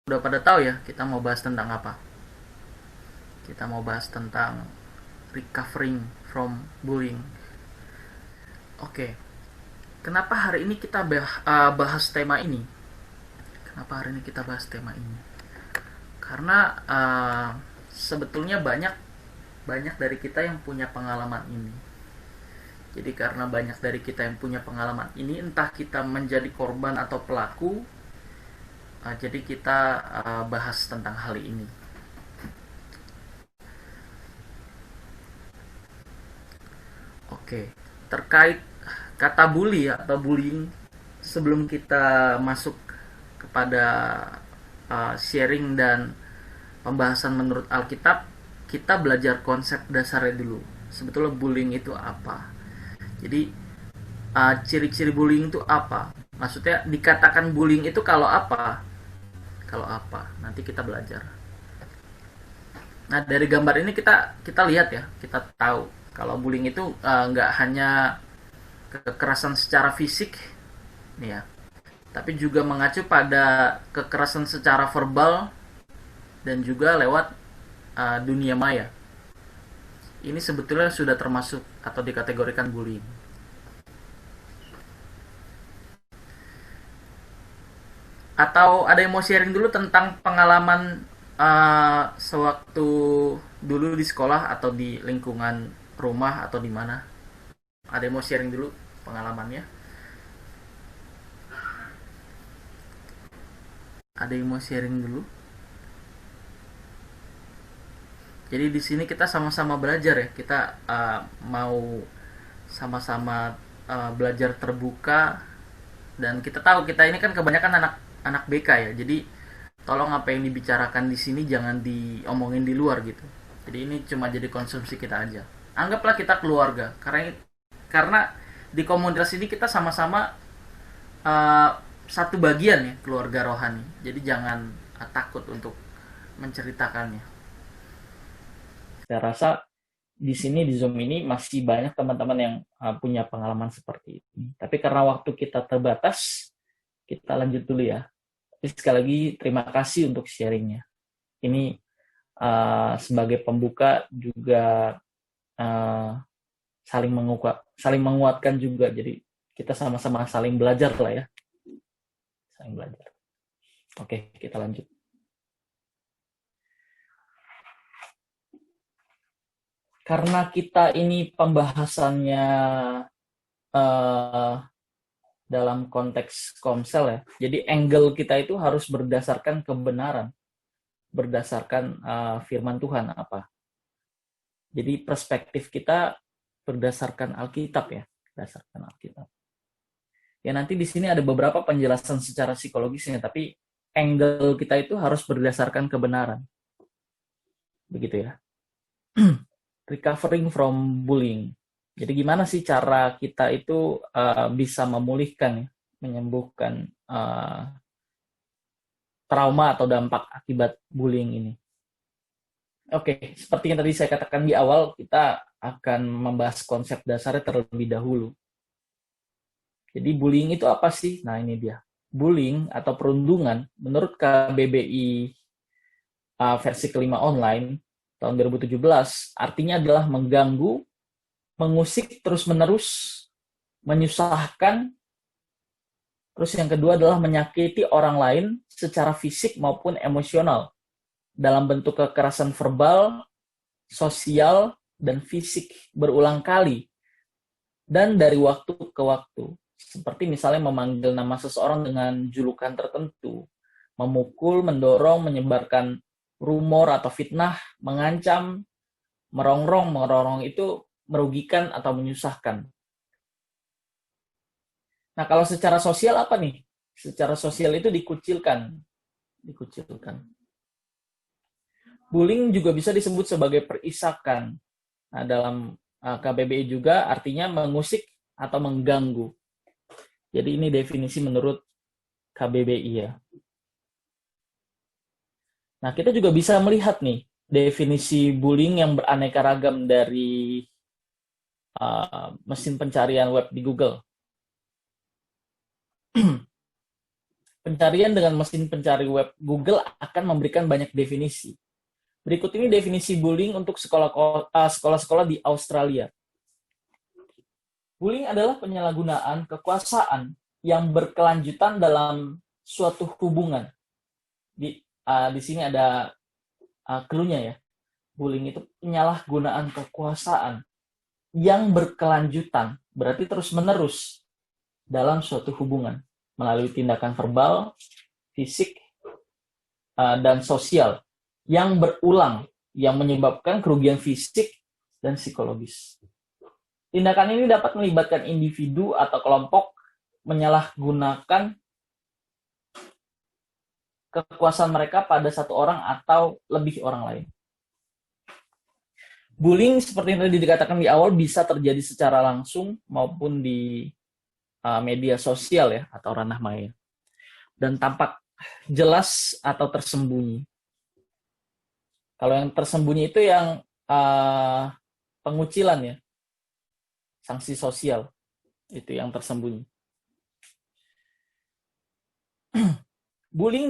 Udah pada tahu ya kita mau bahas tentang apa? Kita mau bahas tentang recovering from bullying. Oke, kenapa hari ini kita bahas tema ini? Kenapa hari ini kita bahas tema ini? Karena sebetulnya banyak banyak dari kita yang punya pengalaman ini. Jadi karena banyak dari kita yang punya pengalaman ini, entah kita menjadi korban atau pelaku, jadi kita bahas tentang hal ini. Oke, terkait kata bully atau bullying, sebelum kita masuk kepada sharing dan pembahasan menurut Alkitab, kita belajar konsep dasarnya dulu. Sebetulnya bullying itu apa? Jadi ciri-ciri bullying itu apa? Maksudnya dikatakan bullying itu kalau apa? Kalau apa? Nanti kita belajar. Nah, dari gambar ini kita kita lihat ya, kita tahu kalau bullying itu nggak hanya kekerasan secara fisik nih ya, tapi juga mengacu pada kekerasan secara verbal dan juga lewat dunia maya. Ini sebetulnya sudah termasuk atau dikategorikan bullying. Atau ada yang mau sharing dulu tentang pengalaman sewaktu dulu di sekolah atau di lingkungan rumah atau di mana? Ada yang mau sharing dulu pengalamannya? Ada yang mau sharing dulu? Jadi di sini kita sama-sama belajar ya. Kita mau sama-sama belajar terbuka, dan kita tahu kita ini kan kebanyakan anak anak BK ya. Jadi tolong apa yang dibicarakan di sini jangan diomongin di luar gitu. Jadi ini cuma jadi konsumsi kita aja. Anggaplah kita keluarga, karena di komunitas ini kita sama-sama uh, satu bagian ya, keluarga rohani. Jadi jangan takut untuk menceritakannya. Saya rasa di sini di Zoom ini masih banyak teman-teman yang punya pengalaman seperti ini. Tapi karena waktu kita terbatas, kita lanjut dulu ya. Tapi sekali lagi terima kasih untuk sharingnya. Ini sebagai pembuka juga uh, saling menguatkan juga. Jadi kita sama-sama saling belajar lah ya. Saling belajar. Oke, kita lanjut. Karena kita ini pembahasannya uh, dalam konteks komsel ya. Jadi angle kita itu harus berdasarkan kebenaran, berdasarkan firman Tuhan apa. Jadi perspektif kita berdasarkan Alkitab ya, berdasarkan Alkitab. Ya nanti di sini ada beberapa penjelasan secara psikologisnya, tapi angle kita itu harus berdasarkan kebenaran. Begitu ya. Recovering from bullying. Jadi gimana sih cara kita itu bisa memulihkan, menyembuhkan trauma atau dampak akibat bullying ini? Oke, seperti yang tadi saya katakan di awal, kita akan membahas konsep dasarnya terlebih dahulu. Jadi bullying itu apa sih? Nah ini dia. Bullying atau perundungan menurut KBBI versi kelima online tahun 2017 artinya adalah mengganggu, mengusik terus-menerus, menyusahkan. Terus yang kedua adalah menyakiti orang lain secara fisik maupun emosional dalam bentuk kekerasan verbal, sosial, dan fisik berulang kali dan dari waktu ke waktu. Seperti misalnya memanggil nama seseorang dengan julukan tertentu, memukul, mendorong, menyebarkan rumor atau fitnah, mengancam, merongrong itu merugikan atau menyusahkan. Nah, kalau secara sosial apa nih? Secara sosial itu dikucilkan. Bullying juga bisa disebut sebagai perisakan. Nah, dalam KBBI juga artinya mengusik atau mengganggu. Jadi ini definisi menurut KBBI ya. Nah, kita juga bisa melihat nih definisi bullying yang beraneka ragam dari mesin pencarian web di Google. Pencarian dengan mesin pencari web Google akan memberikan banyak definisi. Berikut ini definisi bullying untuk sekolah-sekolah di Australia. Bullying adalah penyalahgunaan kekuasaan yang berkelanjutan dalam suatu hubungan. Di sini ada clue-nya ya. Bullying itu penyalahgunaan kekuasaan yang berkelanjutan, berarti terus-menerus dalam suatu hubungan melalui tindakan verbal, fisik, dan sosial yang berulang, yang menyebabkan kerugian fisik dan psikologis. Tindakan ini dapat melibatkan individu atau kelompok menyalahgunakan kekuasaan mereka pada satu orang atau lebih orang lain. Bullying seperti yang tadi dikatakan di awal bisa terjadi secara langsung maupun di media sosial ya atau ranah maya, dan tampak jelas atau tersembunyi. Kalau yang tersembunyi itu yang pengucilan ya, sanksi sosial itu yang tersembunyi. Bullying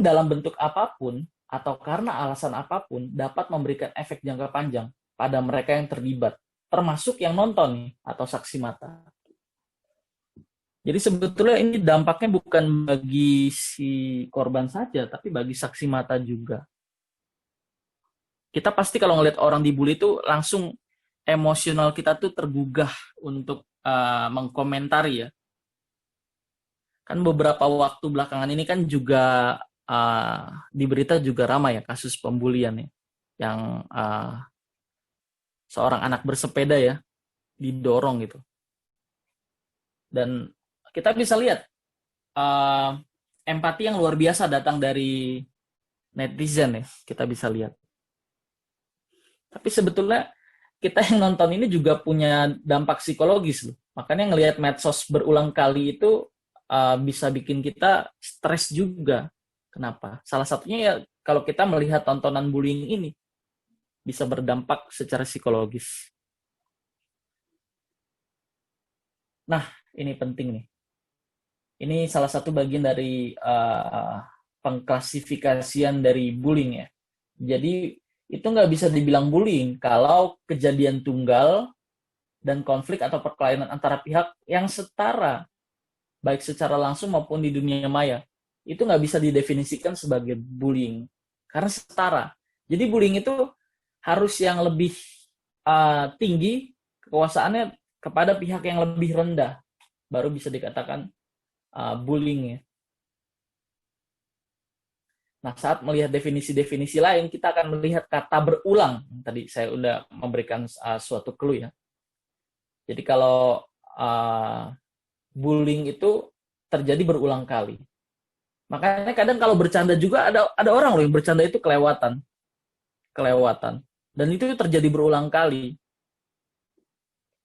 dalam bentuk apapun atau karena alasan apapun dapat memberikan efek jangka panjang pada mereka yang terlibat, termasuk yang nonton nih atau saksi mata. Jadi sebetulnya ini dampaknya bukan bagi si korban saja, tapi bagi saksi mata juga. Kita pasti kalau ngelihat orang dibully itu langsung emosional kita tuh tergugah untuk mengkomentari ya. Kan beberapa waktu belakangan ini kan juga di berita juga ramai ya kasus pembulian ya, yang seorang anak bersepeda ya didorong gitu. Dan kita bisa lihat empati yang luar biasa datang dari netizen ya, kita bisa lihat. Tapi sebetulnya kita yang nonton ini juga punya dampak psikologis loh. Makanya ngelihat medsos berulang kali itu bisa bikin kita stres juga. Kenapa? Salah satunya ya kalau kita melihat tontonan bullying ini bisa berdampak secara psikologis. Nah, ini penting nih. Ini salah satu bagian dari pengklasifikasian dari bullying ya. Jadi itu nggak bisa dibilang bullying kalau kejadian tunggal dan konflik atau perkelahian antara pihak yang setara, baik secara langsung maupun di dunia maya, itu nggak bisa didefinisikan sebagai bullying karena setara. Jadi bullying itu harus yang lebih tinggi kekuasaannya kepada pihak yang lebih rendah, baru bisa dikatakan bullying ya. Nah, saat melihat definisi-definisi lain, kita akan melihat kata berulang. Tadi saya udah memberikan suatu clue ya. Jadi kalau bullying itu terjadi berulang kali. Makanya kadang kalau bercanda juga ada orang loh yang bercanda itu kelewatan. Dan itu terjadi berulang kali.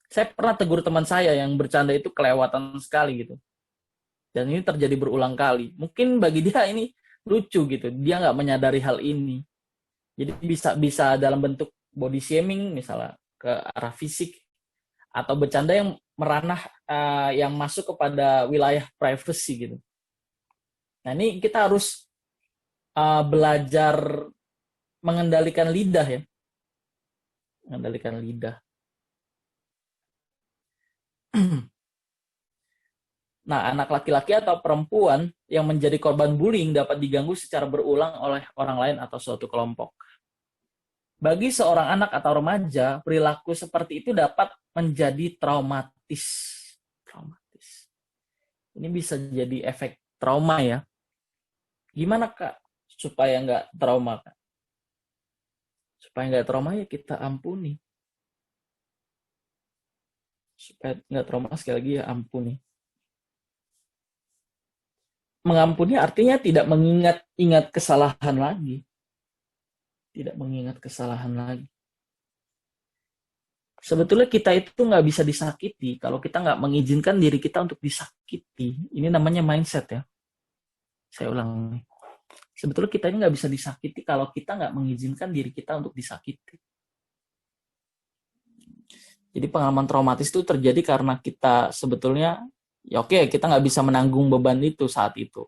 Saya pernah tegur teman saya yang bercanda itu kelewatan sekali gitu. Dan ini terjadi berulang kali. Mungkin bagi dia ini lucu gitu. Dia nggak menyadari hal ini. Jadi bisa dalam bentuk body shaming misalnya ke arah fisik atau bercanda yang meranah yang masuk kepada wilayah privacy gitu. Nah, ini kita harus belajar mengendalikan lidah ya. Mengendalikan lidah. Nah, anak laki-laki atau perempuan yang menjadi korban bullying dapat diganggu secara berulang oleh orang lain atau suatu kelompok. Bagi seorang anak atau remaja, perilaku seperti itu dapat menjadi traumatis. Ini bisa jadi efek trauma ya. Gimana Kak supaya nggak trauma Kak? Supaya nggak trauma ya kita ampuni. Supaya nggak trauma sekali lagi ya ampuni. Mengampuni artinya tidak mengingat-ingat kesalahan lagi. Tidak mengingat kesalahan lagi. Sebetulnya kita itu nggak bisa disakiti kalau kita nggak mengizinkan diri kita untuk disakiti. Ini namanya mindset ya. Saya ulang nih. Sebetulnya kita ini nggak bisa disakiti kalau kita nggak mengizinkan diri kita untuk disakiti. Jadi pengalaman traumatis itu terjadi karena kita sebetulnya Ya oke, kita nggak bisa menanggung beban itu saat itu.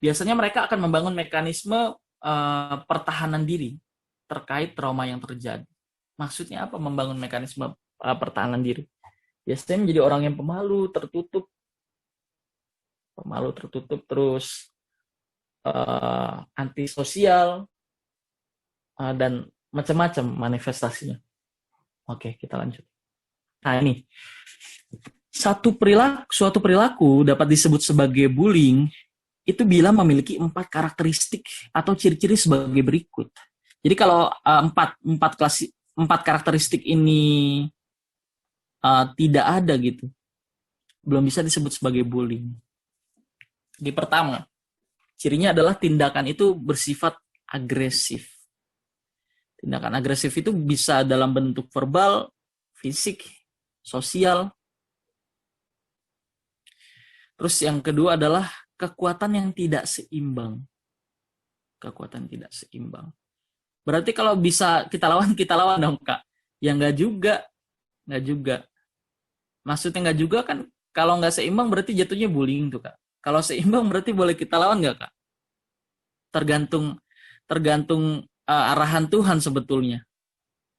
Biasanya mereka akan membangun mekanisme pertahanan diri terkait trauma yang terjadi. Maksudnya apa membangun mekanisme pertahanan diri? Biasanya menjadi orang yang pemalu tertutup terus antisosial dan macam-macam manifestasinya. Oke, kita lanjut. Nah ini, suatu perilaku dapat disebut sebagai bullying itu bila memiliki 4 karakteristik atau ciri-ciri sebagai berikut. Jadi kalau empat karakteristik ini tidak ada gitu, belum bisa disebut sebagai bullying. Di pertama, cirinya adalah tindakan itu bersifat agresif. Tindakan agresif itu bisa dalam bentuk verbal, fisik, sosial. Terus yang kedua adalah kekuatan yang tidak seimbang. Kekuatan tidak seimbang. Berarti kalau bisa kita lawan dong, Kak. Ya nggak juga. Maksudnya nggak juga kan, kalau nggak seimbang berarti jatuhnya bullying tuh, Kak. Kalau seimbang berarti boleh kita lawan nggak, Kak? Tergantung arahan Tuhan sebetulnya.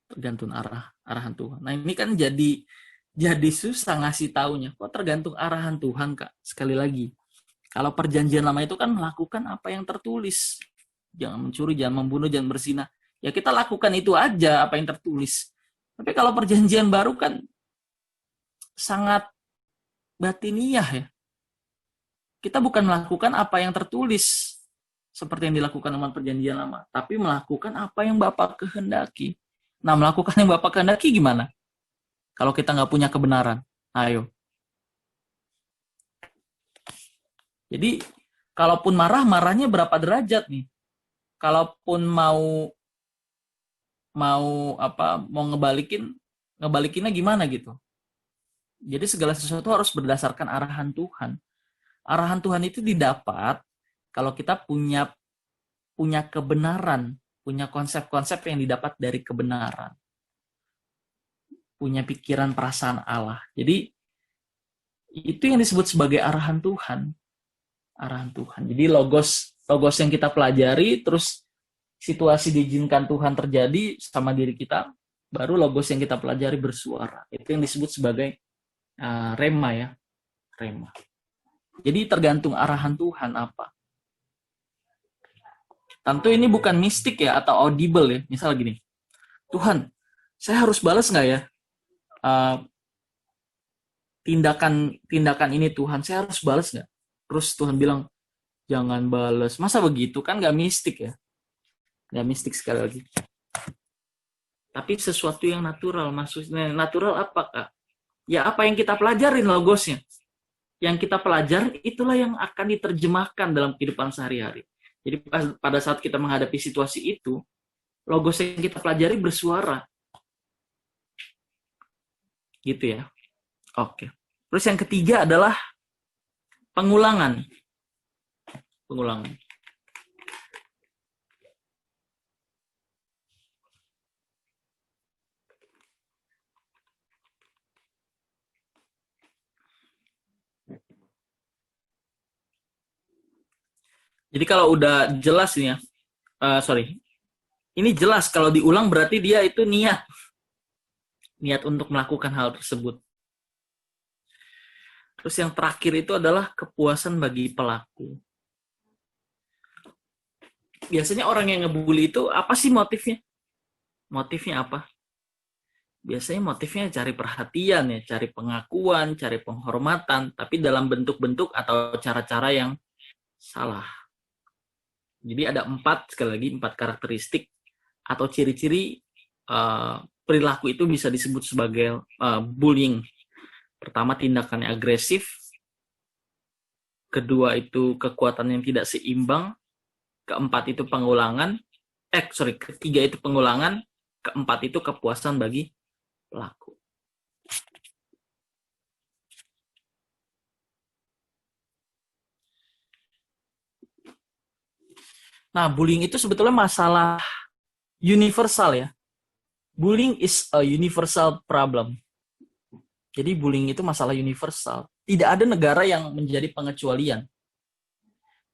Tergantung arahan Tuhan. Nah ini kan jadi susah ngasih taunya. Kok tergantung arahan Tuhan, Kak? Sekali lagi, kalau perjanjian lama itu kan melakukan apa yang tertulis. Jangan mencuri, jangan membunuh, jangan berzina. Ya kita lakukan itu aja apa yang tertulis. Tapi kalau perjanjian baru kan sangat batiniah ya. Kita bukan melakukan apa yang tertulis seperti yang dilakukan umat perjanjian lama, tapi melakukan apa yang Bapa kehendaki. Nah, melakukan yang Bapa kehendaki gimana? Kalau kita nggak punya kebenaran, ayo. Jadi, kalaupun marahnya berapa derajat nih? Kalaupun mau ngebalikinnya gimana gitu? Jadi segala sesuatu harus berdasarkan arahan Tuhan. Arahan Tuhan itu didapat kalau kita punya kebenaran, punya konsep-konsep yang didapat dari kebenaran. Punya pikiran perasaan Allah. Jadi itu yang disebut sebagai arahan Tuhan. Arahan Tuhan. Jadi logos yang kita pelajari, terus situasi diizinkan Tuhan terjadi sama diri kita, baru logos yang kita pelajari bersuara. Itu yang disebut sebagai rema ya. Rema. Jadi tergantung arahan Tuhan apa. Tentu ini bukan mistik ya atau audible ya. Misal gini, Tuhan, saya harus balas nggak ya tindakan ini Tuhan? Saya harus balas nggak? Terus Tuhan bilang, jangan balas. Masa begitu? Kan nggak mistik ya. Nggak mistik sekali lagi. Tapi sesuatu yang natural. Maksudnya natural apa, Kak? Ya apa yang kita pelajarin logosnya. Yang kita pelajari itulah yang akan diterjemahkan dalam kehidupan sehari-hari. Jadi pada saat kita menghadapi situasi itu, logos yang kita pelajari bersuara. Gitu ya. Oke. Terus yang ketiga adalah pengulangan. Pengulangan. Jadi kalau udah jelas nih ya, ini jelas kalau diulang berarti dia itu niat untuk melakukan hal tersebut. Terus yang terakhir itu adalah kepuasan bagi pelaku. Biasanya orang yang ngebully itu apa sih motifnya? Motifnya apa? Biasanya motifnya cari perhatian ya, cari pengakuan, cari penghormatan, tapi dalam bentuk-bentuk atau cara-cara yang salah. Jadi ada 4 karakteristik atau ciri-ciri perilaku itu bisa disebut sebagai bullying. Pertama, tindakannya agresif. Kedua itu kekuatan yang tidak seimbang. Keempat itu pengulangan. Ketiga itu pengulangan. Keempat itu kepuasan bagi pelaku. Nah, bullying itu sebetulnya masalah universal ya. Bullying is a universal problem. Jadi bullying itu masalah universal. Tidak ada negara yang menjadi pengecualian.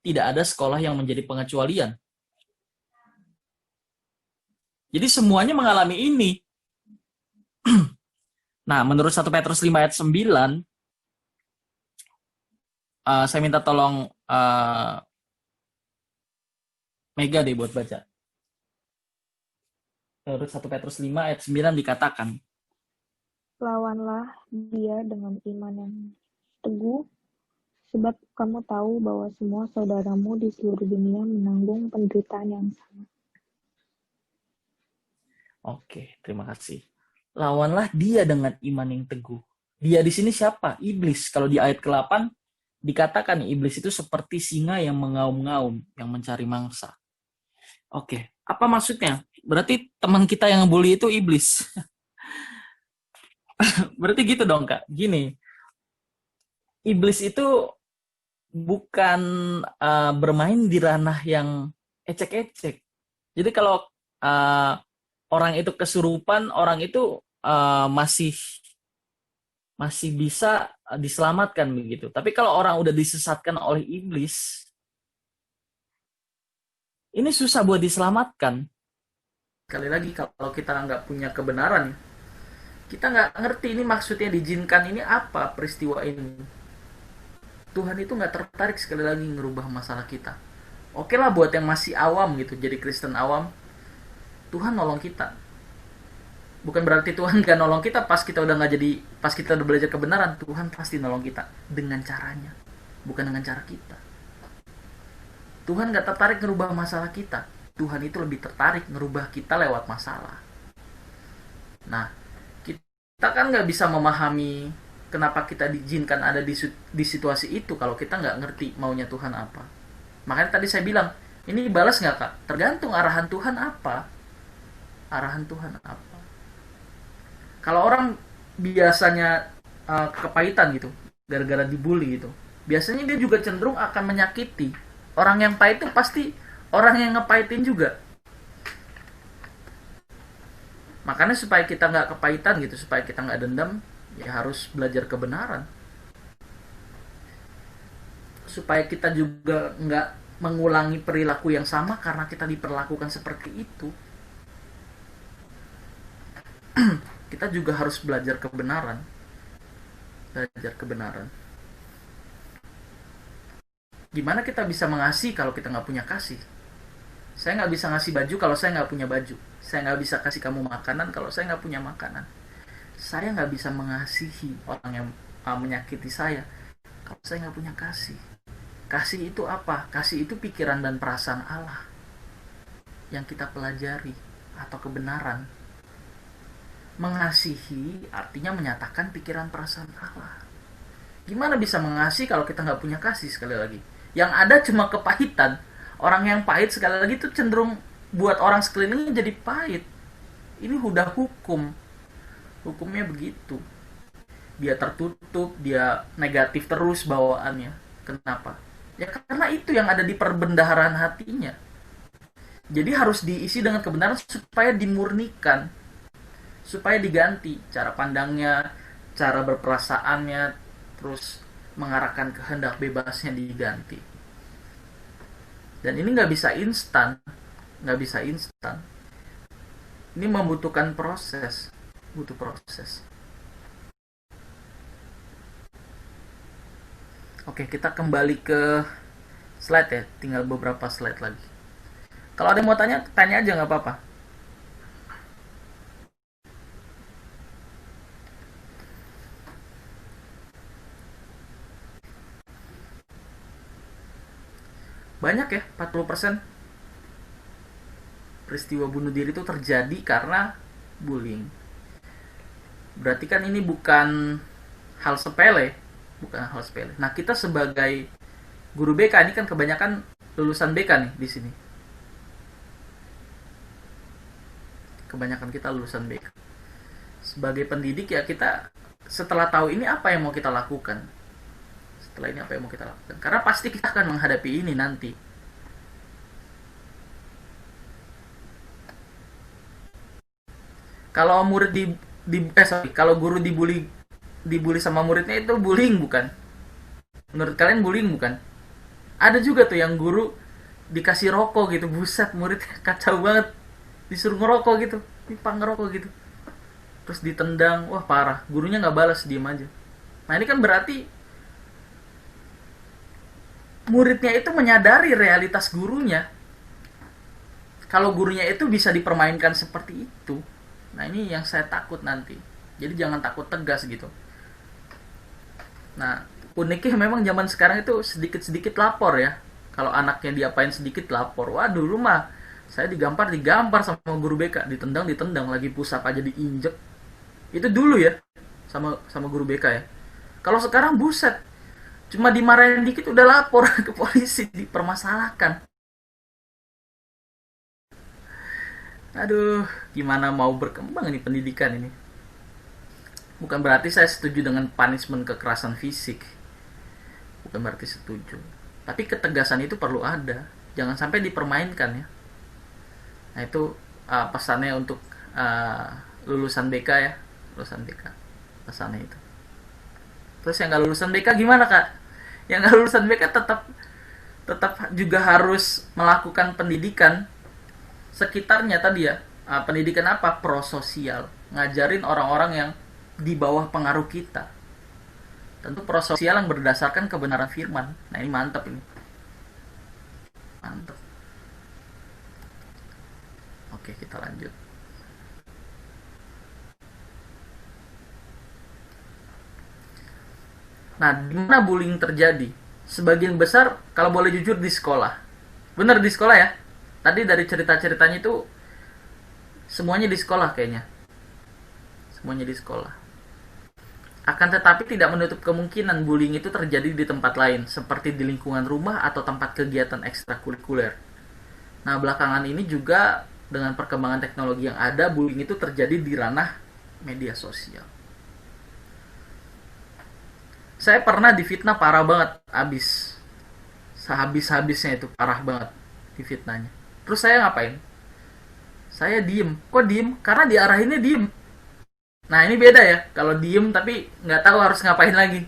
Tidak ada sekolah yang menjadi pengecualian. Jadi semuanya mengalami ini. Nah, menurut 1 Petrus 5 ayat 9, saya minta tolong Mega deh buat baca. Menurut 1 Petrus 5 ayat 9 dikatakan, lawanlah dia dengan iman yang teguh, sebab kamu tahu bahwa semua saudaramu di seluruh dunia menanggung penderitaan yang sama. Oke, terima kasih. Lawanlah dia dengan iman yang teguh. Dia di sini siapa? Iblis. Kalau di ayat ke-8 dikatakan iblis itu seperti singa yang mengaum-ngaum, yang mencari mangsa. Oke, apa maksudnya? Berarti teman kita yang bully itu iblis. Berarti gitu dong, Kak. Gini, iblis itu bukan bermain di ranah yang ecek-ecek. Jadi kalau orang itu kesurupan, orang itu masih bisa diselamatkan begitu. Tapi kalau orang udah disesatkan oleh iblis, ini susah buat diselamatkan. Sekali lagi, kalau kita nggak punya kebenaran, kita nggak ngerti ini maksudnya diizinkan ini apa peristiwa ini. Tuhan itu nggak tertarik sekali lagi ngerubah masalah kita. Oke lah buat yang masih awam gitu, jadi Kristen awam, Tuhan nolong kita. Bukan berarti Tuhan gak nolong kita pas kita udah nggak jadi, pas kita udah belajar kebenaran, Tuhan pasti nolong kita dengan caranya, bukan dengan cara kita. Tuhan gak tertarik ngerubah masalah kita. Tuhan itu lebih tertarik ngerubah kita lewat masalah. Nah, kita kan nggak bisa memahami kenapa kita diizinkan ada di situasi itu kalau kita nggak ngerti maunya Tuhan apa. Makanya tadi saya bilang, ini balas nggak Kak? Tergantung arahan Tuhan apa. Arahan Tuhan apa. Kalau orang biasanya kepahitan gitu, gara-gara dibully gitu, biasanya dia juga cenderung akan menyakiti. Orang yang pahit itu pasti orang yang ngepahitin juga. Makanya supaya kita nggak kepahitan gitu, supaya kita nggak dendam, ya harus belajar kebenaran. Supaya kita juga nggak mengulangi perilaku yang sama karena kita diperlakukan seperti itu. Kita juga harus belajar kebenaran. Belajar kebenaran. Gimana kita bisa mengasihi kalau kita nggak punya kasih? Saya nggak bisa ngasih baju kalau saya nggak punya baju. Saya nggak bisa kasih kamu makanan kalau saya nggak punya makanan. Saya nggak bisa mengasihi orang yang menyakiti saya kalau saya nggak punya kasih. Kasih itu apa? Kasih itu pikiran dan perasaan Allah yang kita pelajari atau kebenaran. Mengasihi artinya menyatakan pikiran perasaan Allah. Gimana bisa mengasihi kalau kita nggak punya kasih? Sekali lagi, yang ada cuma kepahitan. Orang yang pahit sekali lagi itu cenderung buat orang sekelilingnya jadi pahit. Ini udah hukum. Hukumnya begitu. Dia tertutup, dia negatif terus bawaannya. Kenapa? Ya karena itu yang ada di perbendaharaan hatinya. Jadi harus diisi dengan kebenaran supaya dimurnikan. Supaya diganti cara pandangnya, cara berperasaannya, terus mengarahkan kehendak bebasnya diganti. Dan ini nggak bisa instan, nggak bisa instan. Ini membutuhkan proses, butuh proses. Oke, kita kembali ke slide ya, tinggal beberapa slide lagi. Kalau ada yang mau tanya, tanya aja nggak apa-apa. Banyak ya, 40% peristiwa bunuh diri itu terjadi karena bullying. Berarti kan ini bukan hal sepele, bukan hal sepele. Nah, kita sebagai guru BK ini kan kebanyakan lulusan BK nih di sini. Kebanyakan kita lulusan BK. Sebagai pendidik ya kita setelah tahu ini apa yang mau kita lakukan. Setelah ini apa yang mau kita lakukan? Karena pasti kita akan menghadapi ini nanti. Kalau murid kalau guru dibully dibully sama muridnya itu bullying bukan? Menurut kalian bullying bukan? Ada juga tuh yang guru dikasih rokok gitu, buset muridnya kacau banget, disuruh ngerokok gitu, dipang ngerokok gitu, terus ditendang, wah parah, gurunya nggak balas, diem aja. Nah ini kan berarti muridnya itu menyadari realitas gurunya, kalau gurunya itu bisa dipermainkan seperti itu. Nah ini yang saya takut nanti, jadi jangan takut tegas gitu. Nah uniknya memang zaman sekarang itu sedikit-sedikit lapor ya, kalau anaknya diapain sedikit lapor, waduh lu mah saya digampar sama guru BK, ditendang lagi, pusap aja diinjek. Itu dulu ya, sama sama guru BK ya. Kalau sekarang buset, cuma dimarahin dikit udah lapor ke polisi, dipermasalahkan. Aduh, gimana mau berkembang ini pendidikan ini. Bukan berarti saya setuju dengan punishment kekerasan fisik, bukan berarti setuju, tapi ketegasan itu perlu ada, jangan sampai dipermainkan ya. Nah itu pesannya untuk uh, lulusan BK ya, lulusan BK, pesannya itu. Terus yang nggak lulusan BK gimana kak? Yang nggak lulusan BK tetap tetap juga harus melakukan pendidikan sekitarnya tadi ya. Pendidikan apa? Prososial, ngajarin orang-orang yang di bawah pengaruh kita. Tentu prososial yang berdasarkan kebenaran firman. Nah ini mantap ini, mantap. Oke kita lanjut. Nah di mana bullying terjadi? Sebagian besar kalau boleh jujur di sekolah. Bener di sekolah ya. Tadi dari cerita-ceritanya itu semuanya di sekolah kayaknya. Semuanya di sekolah. Akan tetapi tidak menutup kemungkinan bullying itu terjadi di tempat lain, seperti di lingkungan rumah atau tempat kegiatan ekstrakurikuler. Nah, belakangan ini juga dengan perkembangan teknologi yang ada, bullying itu terjadi di ranah media sosial. Saya pernah difitnah parah banget, abis. Sehabis-habisnya itu parah banget difitnahnya. Terus saya ngapain? Saya diem. Kok diem? Karena diarahinnya diem. Nah ini beda ya, kalau diem tapi nggak tahu harus ngapain lagi.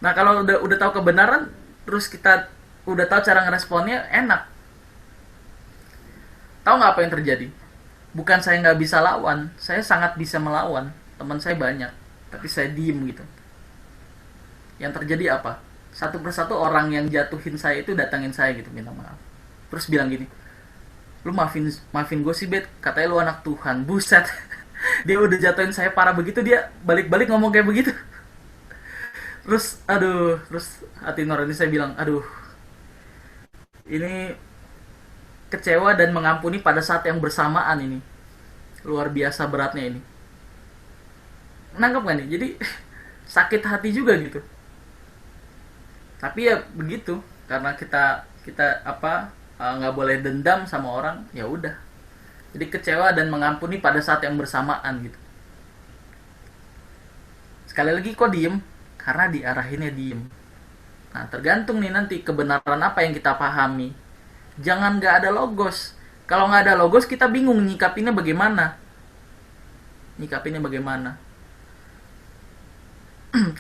Nah kalau udah tahu kebenaran, terus kita udah tahu cara ngeresponnya, enak. Tahu nggak apa yang terjadi? Bukan saya nggak bisa lawan, saya sangat bisa melawan. Teman saya banyak, tapi saya diem gitu. Yang terjadi apa? Satu persatu orang yang jatuhin saya itu datangin saya gitu, minta maaf. Terus bilang gini, lu maafin maafin gue sih bet, katanya lu anak Tuhan. Buset. Dia udah jatuhin saya parah begitu, dia balik-balik ngomong kayak begitu. Terus aduh, terus hati nurani saya bilang, aduh, ini kecewa dan mengampuni pada saat yang bersamaan ini. Luar biasa beratnya ini. Nangkep gak nih? Jadi sakit hati juga gitu. Tapi ya begitu, karena kita kita apa nggak boleh dendam sama orang, ya udah. Jadi kecewa dan mengampuni pada saat yang bersamaan gitu. Sekali lagi kok diem? Karena diarahinnya diem. Nah tergantung nih nanti kebenaran apa yang kita pahami. Jangan nggak ada logos. Kalau nggak ada logos kita bingung nyikapinnya bagaimana. Nyikapinnya bagaimana?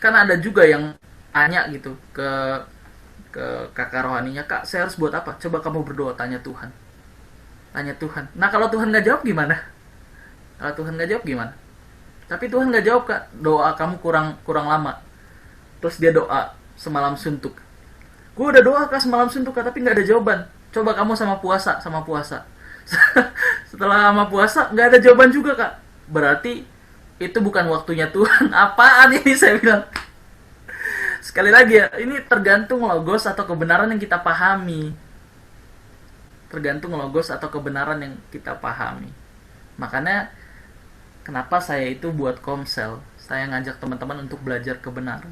Kan ada juga yang tanya gitu ke kakak rohaninya, kak saya harus buat apa? Coba kamu berdoa, tanya Tuhan. Tanya Tuhan. Nah kalau Tuhan nggak jawab gimana? Kalau Tuhan nggak jawab gimana? Tapi Tuhan nggak jawab kak, doa kamu kurang kurang lama. Terus dia doa semalam suntuk. Gue udah doa kak semalam suntuk kak, tapi nggak ada jawaban. Coba kamu sama puasa. Setelah sama puasa nggak ada jawaban juga kak. Berarti itu bukan waktunya Tuhan. Apaan ini saya bilang. Sekali lagi ya, ini tergantung logos atau kebenaran yang kita pahami. Tergantung logos atau kebenaran yang kita pahami. Makanya kenapa saya itu buat komsel. Saya ngajak teman-teman untuk belajar kebenaran.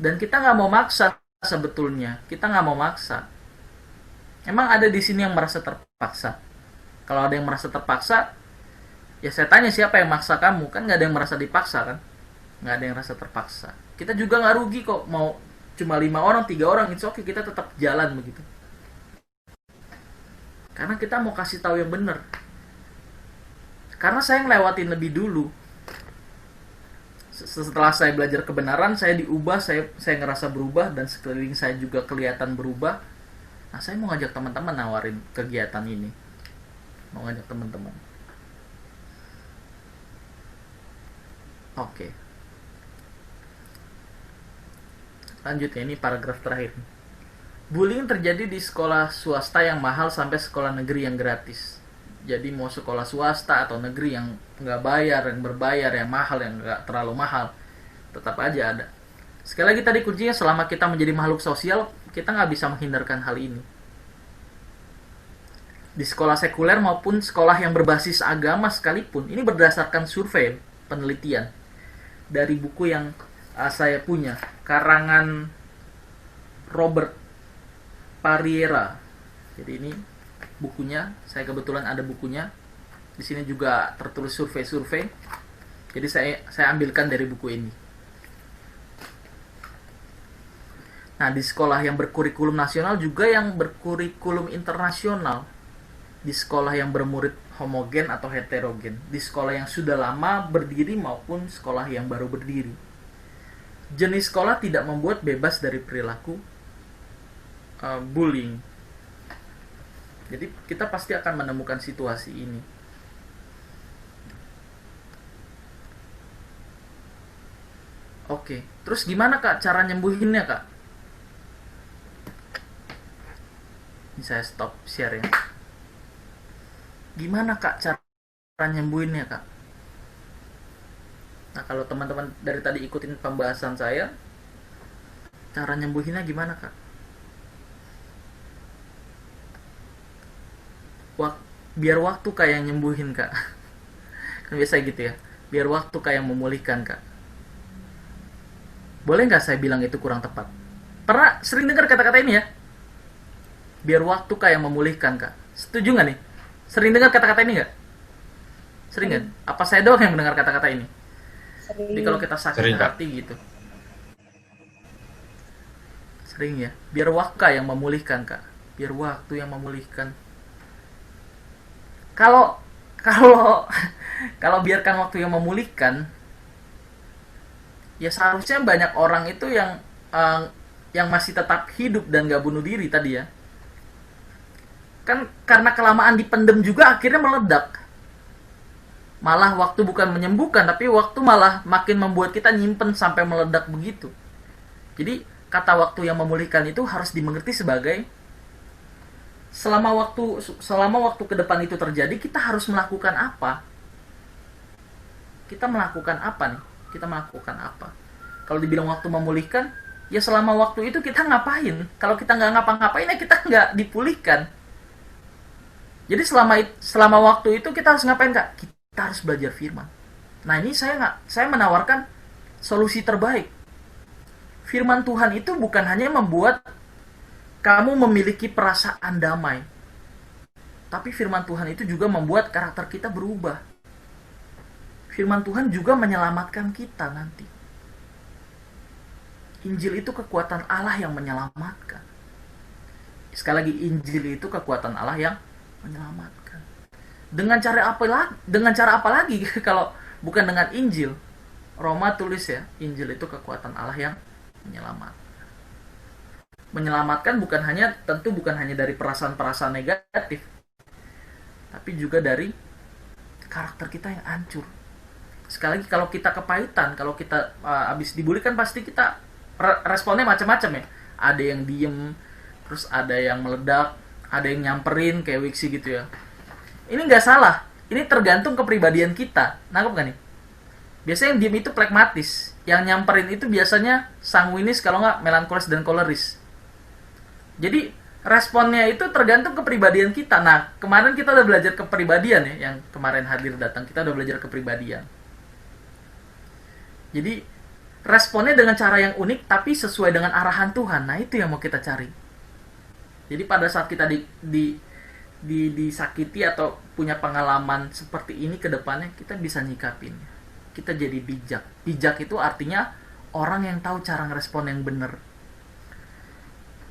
Dan kita nggak mau maksa sebetulnya. Kita nggak mau maksa. Emang ada di sini yang merasa terpaksa. Kalau ada yang merasa terpaksa, ya saya tanya siapa yang maksa kamu. Kan nggak ada yang merasa dipaksa kan. Nggak ada yang merasa terpaksa. Kita juga nggak rugi kok. Mau cuma 5 orang, 3 orang, it's okay, kita tetap jalan begitu. Karena kita mau kasih tahu yang benar. Karena saya ngelewatin lebih dulu. Setelah saya belajar kebenaran, saya diubah, saya ngerasa berubah, dan sekeliling saya juga kelihatan berubah. Nah, saya mau ngajak teman-teman nawarin kegiatan ini, mau ngajak teman-teman. Oke, lanjut ya, ini paragraf terakhir. Bullying terjadi di sekolah swasta yang mahal sampai sekolah negeri yang gratis. Jadi mau sekolah swasta atau negeri yang nggak bayar, yang berbayar, yang mahal, yang nggak terlalu mahal, tetap aja ada. Sekali lagi tadi kuncinya, selama kita menjadi makhluk sosial, kita nggak bisa menghindarkan hal ini. Di sekolah sekuler maupun sekolah yang berbasis agama sekalipun, ini berdasarkan survei penelitian dari buku yang saya punya, karangan Robert Pariera. Jadi ini bukunya, saya kebetulan ada bukunya. Di sini juga tertulis survei-survei. Jadi saya ambilkan dari buku ini. Nah, di sekolah yang berkurikulum nasional juga yang berkurikulum internasional. Di sekolah yang bermurid homogen atau heterogen. Di sekolah yang sudah lama berdiri maupun sekolah yang baru berdiri. Jenis sekolah tidak membuat bebas dari perilaku bullying. Jadi kita pasti akan menemukan situasi ini. Oke, terus gimana Kak cara nyembuhinnya Kak? Ini saya stop share ya. Gimana Kak cara nyembuhinnya Kak? Nah, kalau teman-teman dari tadi ikutin pembahasan saya, cara nyembuhinnya gimana Kak? Biar waktu Kak yang nyembuhin Kak. Kan biasa gitu ya, biar waktu Kak yang memulihkan Kak. Boleh nggak saya bilang itu kurang tepat? Pernah sering dengar kata-kata ini ya? Biar waktu Kak yang memulihkan Kak. Setuju nggak nih? Sering dengar kata-kata ini nggak? Sering nggak? Apa saya doang yang mendengar kata-kata ini? Jadi kalau kita sakit hati gitu, sering ya. Biar waktu yang memulihkan Kak. Biar waktu yang memulihkan. Kalau biarkan waktu yang memulihkan, ya seharusnya banyak orang itu yang masih tetap hidup dan gak bunuh diri tadi ya. Kan karena kelamaan dipendem juga akhirnya meledak. Malah waktu bukan menyembuhkan, tapi waktu malah makin membuat kita nyimpen sampai meledak begitu. Jadi kata waktu yang memulihkan itu harus dimengerti sebagai selama waktu ke depan itu terjadi, kita harus melakukan apa? Kita melakukan apa nih? Kita melakukan apa? Kalau dibilang waktu memulihkan, ya selama waktu itu kita ngapain? Kalau kita nggak ngapa-ngapain, ya kita nggak dipulihkan. Jadi selama waktu itu kita harus ngapain Kak? Kita harus belajar firman. Nah, ini saya menawarkan solusi terbaik. Firman Tuhan itu bukan hanya membuat kamu memiliki perasaan damai, tapi firman Tuhan itu juga membuat karakter kita berubah. Firman Tuhan juga menyelamatkan kita nanti. Injil itu kekuatan Allah yang menyelamatkan. Sekali lagi, Injil itu kekuatan Allah yang menyelamatkan. Dengan cara apa lagi kalau bukan dengan Injil? Roma tulis ya, Injil itu kekuatan Allah yang menyelamatkan. Menyelamatkan tentu bukan hanya dari perasaan-perasaan negatif, tapi juga dari karakter kita yang hancur. Sekali lagi, kalau kita kepahitan, kalau kita habis dibully, kan pasti kita responnya macam-macam ya. Ada yang diem, terus ada yang meledak, ada yang nyamperin kayak Wiksi gitu ya. Ini nggak salah, ini tergantung kepribadian kita. Nangkep gak nih? Biasanya yang diem itu plekmatis, yang nyamperin itu biasanya sanguinis, kalau nggak melankolis dan koleris. Jadi responnya itu tergantung kepribadian kita. Nah, kemarin kita udah belajar kepribadian ya, yang kemarin hadir datang, kita udah belajar kepribadian. Jadi responnya dengan cara yang unik tapi sesuai dengan arahan Tuhan. Nah, itu yang mau kita cari. Jadi pada saat kita disakiti atau punya pengalaman seperti ini ke depannya, kita bisa nyikapin. Kita jadi bijak. Bijak itu artinya orang yang tahu cara ngerespon yang benar.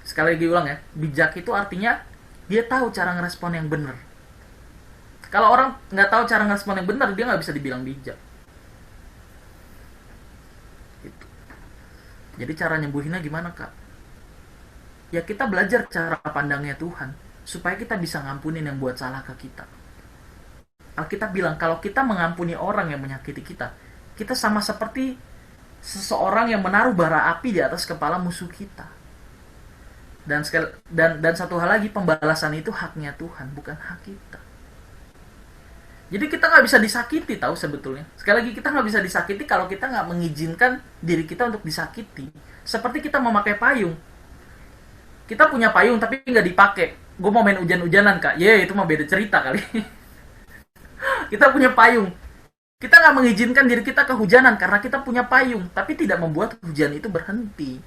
Sekali lagi ulang ya, bijak itu artinya dia tahu cara ngerespon yang benar. Kalau orang nggak tahu cara ngerespon yang benar, dia nggak bisa dibilang bijak. Jadi cara nyembuhinnya gimana, Kak? Ya kita belajar cara pandangnya Tuhan, supaya kita bisa ngampunin yang buat salah ke kita. Alkitab bilang kalau kita mengampuni orang yang menyakiti kita, kita sama seperti seseorang yang menaruh bara api di atas kepala musuh kita. Dan satu hal lagi, pembalasan itu haknya Tuhan, bukan hak kita. Jadi kita nggak bisa disakiti, tahu sebetulnya. Sekali lagi, kita nggak bisa disakiti kalau kita nggak mengizinkan diri kita untuk disakiti. Seperti kita memakai payung. Kita punya payung tapi nggak dipakai. Gue mau main hujan-hujanan, Kak. Itu mah beda cerita kali. Kita punya payung. Kita nggak mengizinkan diri kita kehujanan karena kita punya payung, tapi tidak membuat hujan itu berhenti.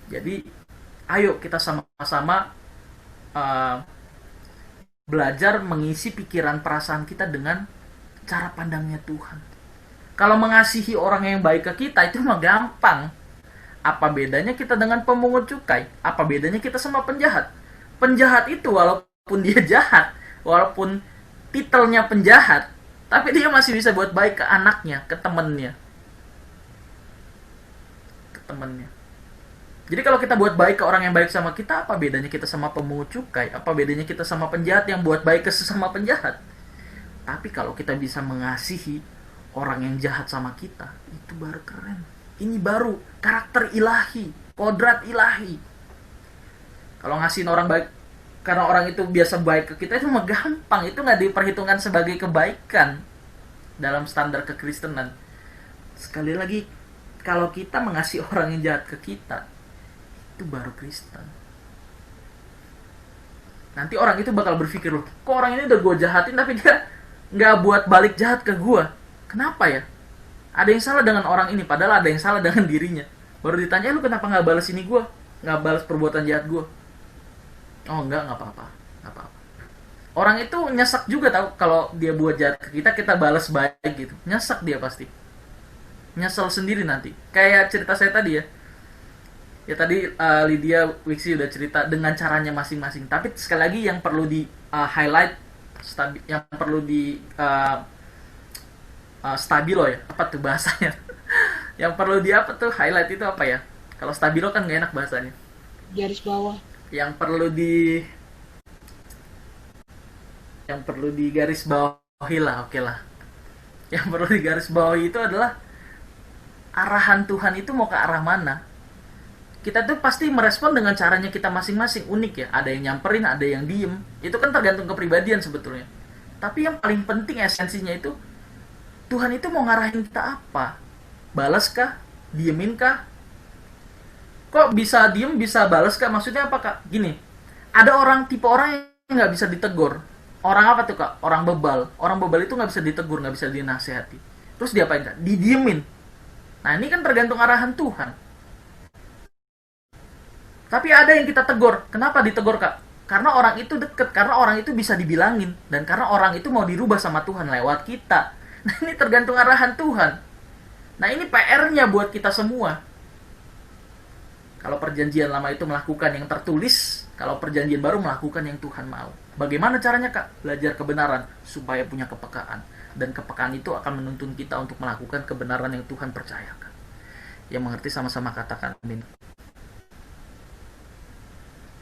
Jadi, ayo kita sama-sama uh, belajar mengisi pikiran perasaan kita dengan cara pandangnya Tuhan. Kalau mengasihi orang yang baik ke kita itu mah gampang. Apa bedanya kita dengan pemungut cukai? Apa bedanya kita sama penjahat? Penjahat itu walaupun dia jahat, walaupun titelnya penjahat, tapi dia masih bisa buat baik ke anaknya, ke temennya. Jadi kalau kita buat baik ke orang yang baik sama kita, apa bedanya kita sama pemungut cukai? Apa bedanya kita sama penjahat yang buat baik ke sesama penjahat? Tapi kalau kita bisa mengasihi orang yang jahat sama kita, itu baru keren. Ini baru karakter ilahi, kodrat ilahi. Kalau ngasihin orang baik karena orang itu biasa baik ke kita, itu mah gampang. Itu nggak diperhitungkan sebagai kebaikan dalam standar kekristenan. Sekali lagi, kalau kita mengasihi orang yang jahat ke kita, itu baru Kristen. Nanti orang itu bakal berpikir, loh, kok orang ini udah gue jahatin tapi dia nggak buat balik jahat ke gue. Kenapa ya? Ada yang salah dengan orang ini, padahal ada yang salah dengan dirinya. Baru ditanya, lu kenapa nggak balas ini gue? Nggak balas perbuatan jahat gue? Oh nggak apa-apa. Orang itu nyesek juga tahu kalau dia buat jahat ke kita, kita balas baik gitu. Nyesek dia pasti. Nyesel sendiri nanti. Kayak cerita saya tadi ya. Ya tadi Lydia Wiksi udah cerita dengan caranya masing-masing. Tapi sekali lagi yang perlu di highlight, yang perlu di stabilo ya. Apa tuh bahasanya? Yang perlu di apa tuh highlight itu apa ya? Kalau stabilo kan gak enak bahasanya. Garis bawah. Yang perlu di garis bawahi lah, oke lah. Yang perlu di garis bawahi itu adalah arahan Tuhan itu mau ke arah mana. Kita tuh pasti merespon dengan caranya kita masing-masing, unik ya. Ada yang nyamperin, ada yang diem. Itu kan tergantung kepribadian sebetulnya. Tapi yang paling penting esensinya itu, Tuhan itu mau ngarahin kita apa? Balas kah? Diemin kah? Kok bisa diem, bisa balas kah? Maksudnya apa, Kak? Gini, ada tipe orang yang nggak bisa ditegur. Orang apa tuh, Kak? Orang bebal. Orang bebal itu nggak bisa ditegur, nggak bisa dinasehati. Terus diapain, Kak? Didiemin. Nah, ini kan tergantung arahan Tuhan. Tapi ada yang kita tegur. Kenapa ditegur, Kak? Karena orang itu deket, karena orang itu bisa dibilangin, dan karena orang itu mau dirubah sama Tuhan lewat kita. Nah, ini tergantung arahan Tuhan. Nah, ini PR-nya buat kita semua. Kalau perjanjian lama itu melakukan yang tertulis, kalau perjanjian baru melakukan yang Tuhan mau. Bagaimana caranya, Kak? Belajar kebenaran supaya punya kepekaan. Dan kepekaan itu akan menuntun kita untuk melakukan kebenaran yang Tuhan percayakan. Yang mengerti sama-sama katakan amin.